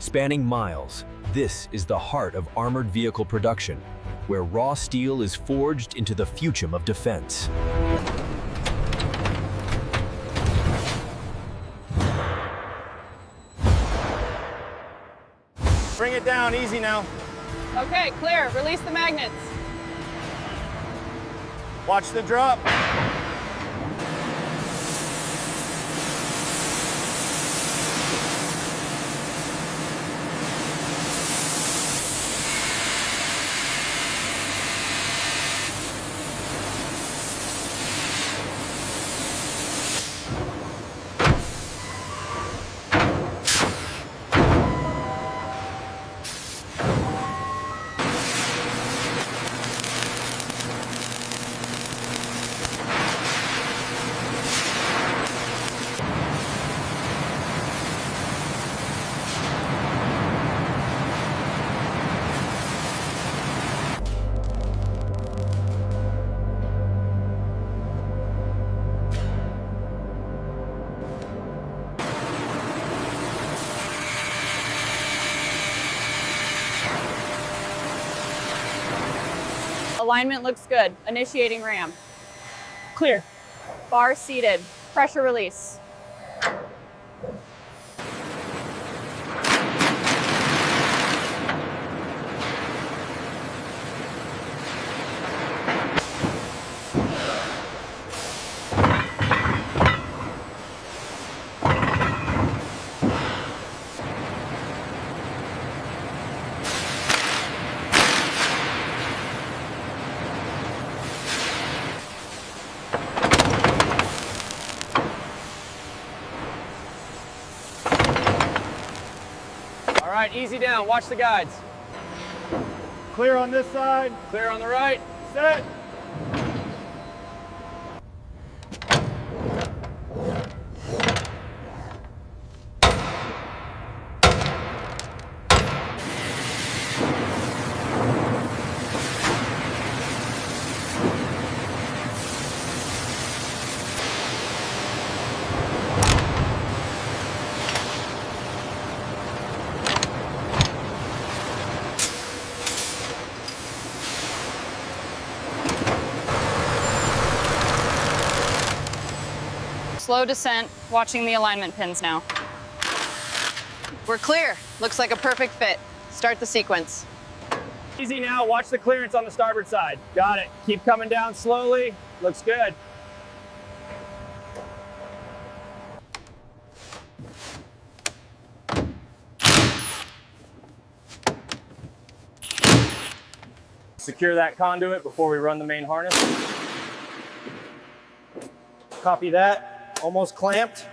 Spanning miles, this is the heart of armored vehicle production, where raw steel is forged into the future of defense. Bring it down, easy now. Okay, clear. Release the magnets. Watch the drop. Alignment looks good. Initiating ram. Clear. Bar seated. Pressure release. All right, easy down, watch the guides. Clear on this side. Clear on the right. Set. Slow descent, watching the alignment pins now. We're clear. Looks like a perfect fit. Start the sequence. Easy now, watch the clearance on the starboard side. Got it. Keep coming down slowly. Looks good. Secure that conduit before we run the main harness. Copy that. Almost clamped.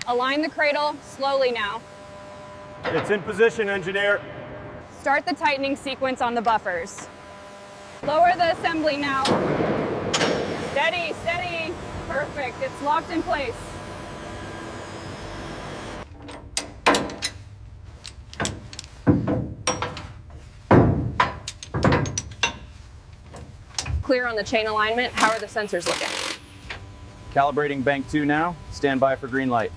Align the cradle slowly now. It's in position, engineer. Start the tightening sequence on the buffers. Lower the assembly now. Steady, steady. Perfect, it's locked in place. Clear on the chain alignment. How are the sensors looking? Calibrating bank 2 now. Stand by for green light.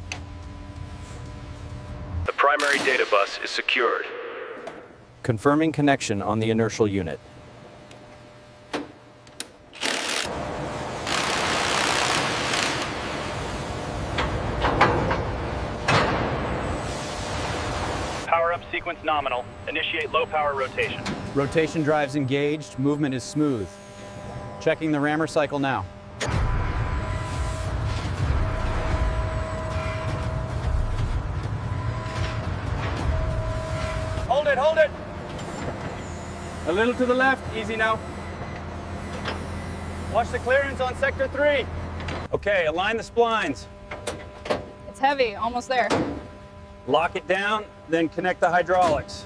The primary data bus is secured. Confirming connection on the inertial unit. Power up sequence nominal. Initiate low power rotation. Rotation drives engaged, movement is smooth. Checking the rammer cycle now. hold it. A little to the left, easy now. Watch the clearance on sector 3. Okay, align the splines. It's heavy, almost there. Lock it down, then connect the hydraulics.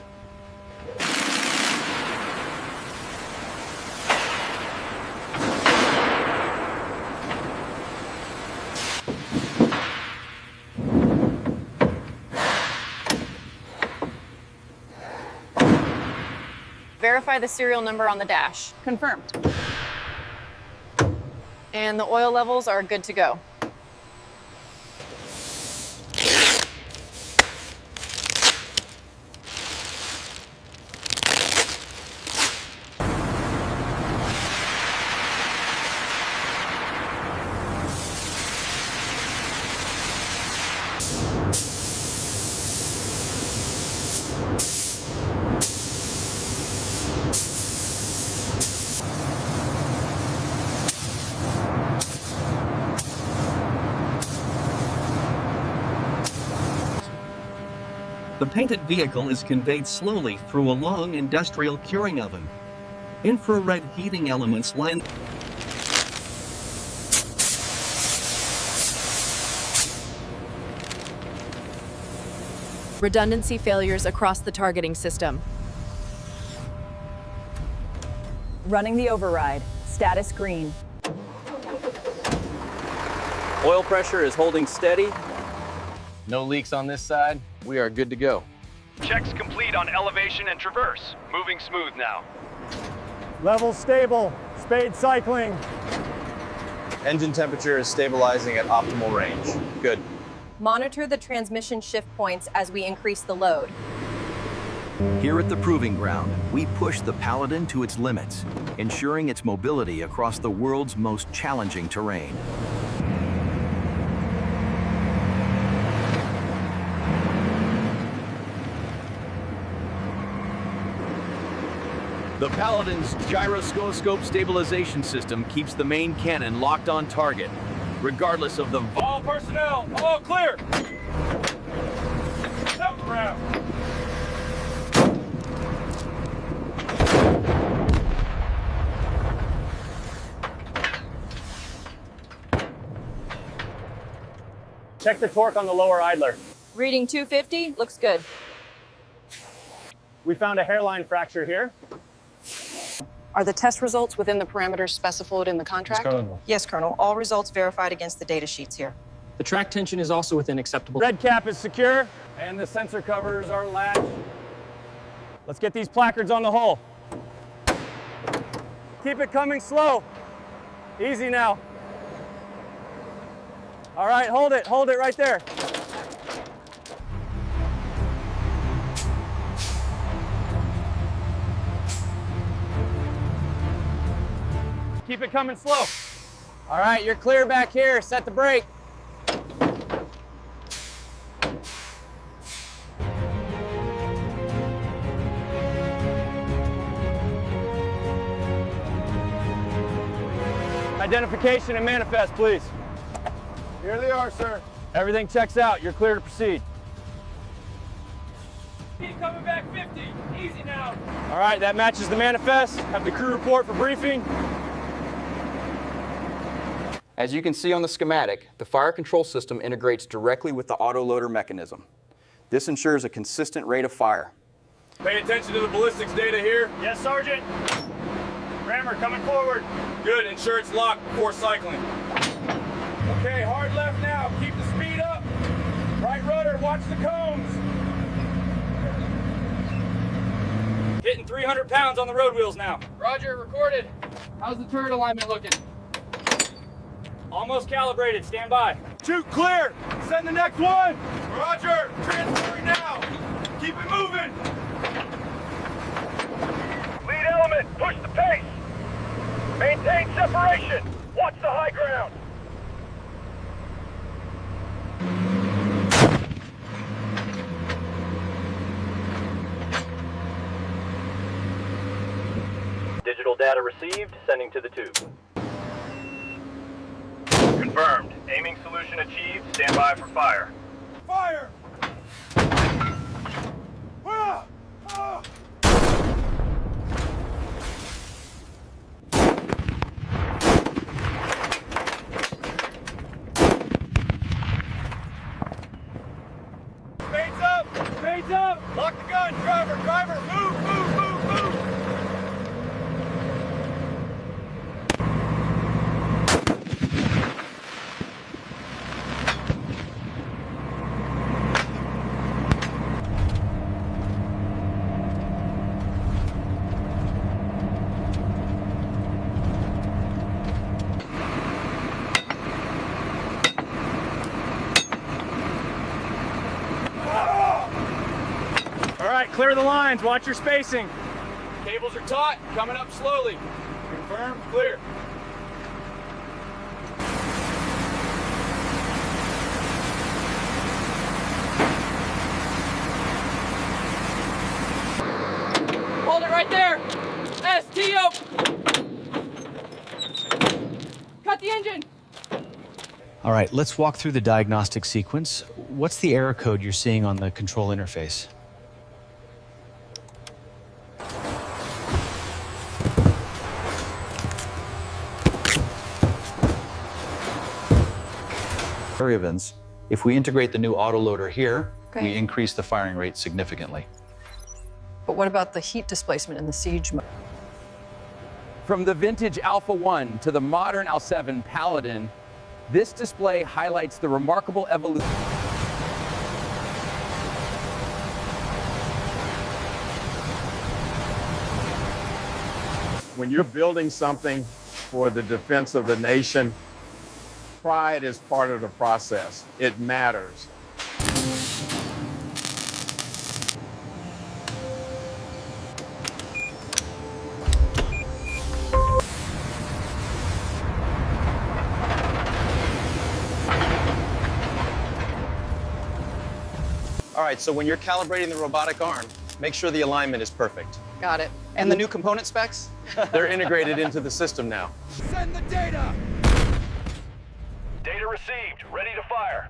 Verify the serial number on the dash. Confirmed. And the oil levels are good to go. The painted vehicle is conveyed slowly through a long industrial curing oven. Infrared heating elements line Redundancy failures across the targeting system. Running the override. Status green. Oil pressure is holding steady. No leaks on this side. We are good to go. Checks complete on elevation and traverse. Moving smooth now. Level stable. Spade cycling. Engine temperature is stabilizing at optimal range. Good. Monitor the transmission shift points as we increase the load. Here at the Proving Ground, we push the Paladin to its limits, ensuring its mobility across the world's most challenging terrain. The Paladin's gyroscope stabilization system keeps the main cannon locked on target, regardless of the... All personnel, all clear. Step around. Check the torque on the lower idler. Reading 250, looks good. We found a hairline fracture here. Are the test results within the parameters specified in the contract? Yes, Colonel. All results verified against the data sheets here. The track tension is also within acceptable. Red cap is secure, and the sensor covers are latched. Let's get these placards on the hull. Keep it coming slow. Easy now. All right, hold it right there. Keep it coming slow. All right, you're clear back here. Set the brake. Identification and manifest, please. Here they are, sir. Everything checks out. You're clear to proceed. Keep coming back 50. Easy now. All right, that matches the manifest. Have the crew report for briefing. As you can see on the schematic, the fire control system integrates directly with the autoloader mechanism. This ensures a consistent rate of fire. Pay attention to the ballistics data here. Yes, Sergeant. Rammer coming forward. Good, ensure it's locked before cycling. Okay, hard left now. Keep the speed up. Right rudder, watch the cones. Hitting 300 pounds on the road wheels now. Roger, recorded. How's the turret alignment looking? Almost calibrated, stand by. Shoot clear, send the next one. Roger, transferring now. Keep it moving. Lead element, push the pace. Maintain separation. Watch the high ground. Digital data received, sending to the tube. Confirmed. Aiming solution achieved. Stand by for fire. Fire! Ah! Ah! Speeds up! Lock the gun, driver! Driver, move, move, move, move! All right, clear the lines. Watch your spacing. Cables are taut. Coming up slowly. Confirm. Clear. Hold it right there. STO. Cut the engine. All right, let's walk through the diagnostic sequence. What's the error code you're seeing on the control interface? Evans. If we integrate the new autoloader here, we increase the firing rate significantly. But what about the heat displacement in the siege mode? From the vintage Alpha 1 to the modern L7 Paladin, this display highlights the remarkable evolution. When you're building something for the defense of the nation, pride is part of the process. It matters. All right, so when you're calibrating the robotic arm, make sure the alignment is perfect. Got it. And the new component specs? They're integrated into the system now. Send the data! Data received. Ready to fire.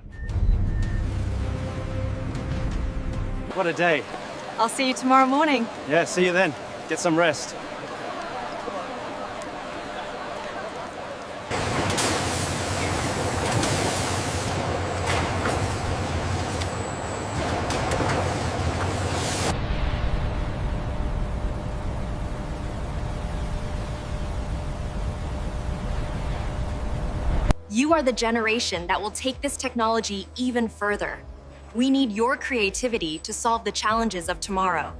What a day. I'll see you tomorrow morning. Yeah, see you then. Get some rest. You are the generation that will take this technology even further. We need your creativity to solve the challenges of tomorrow.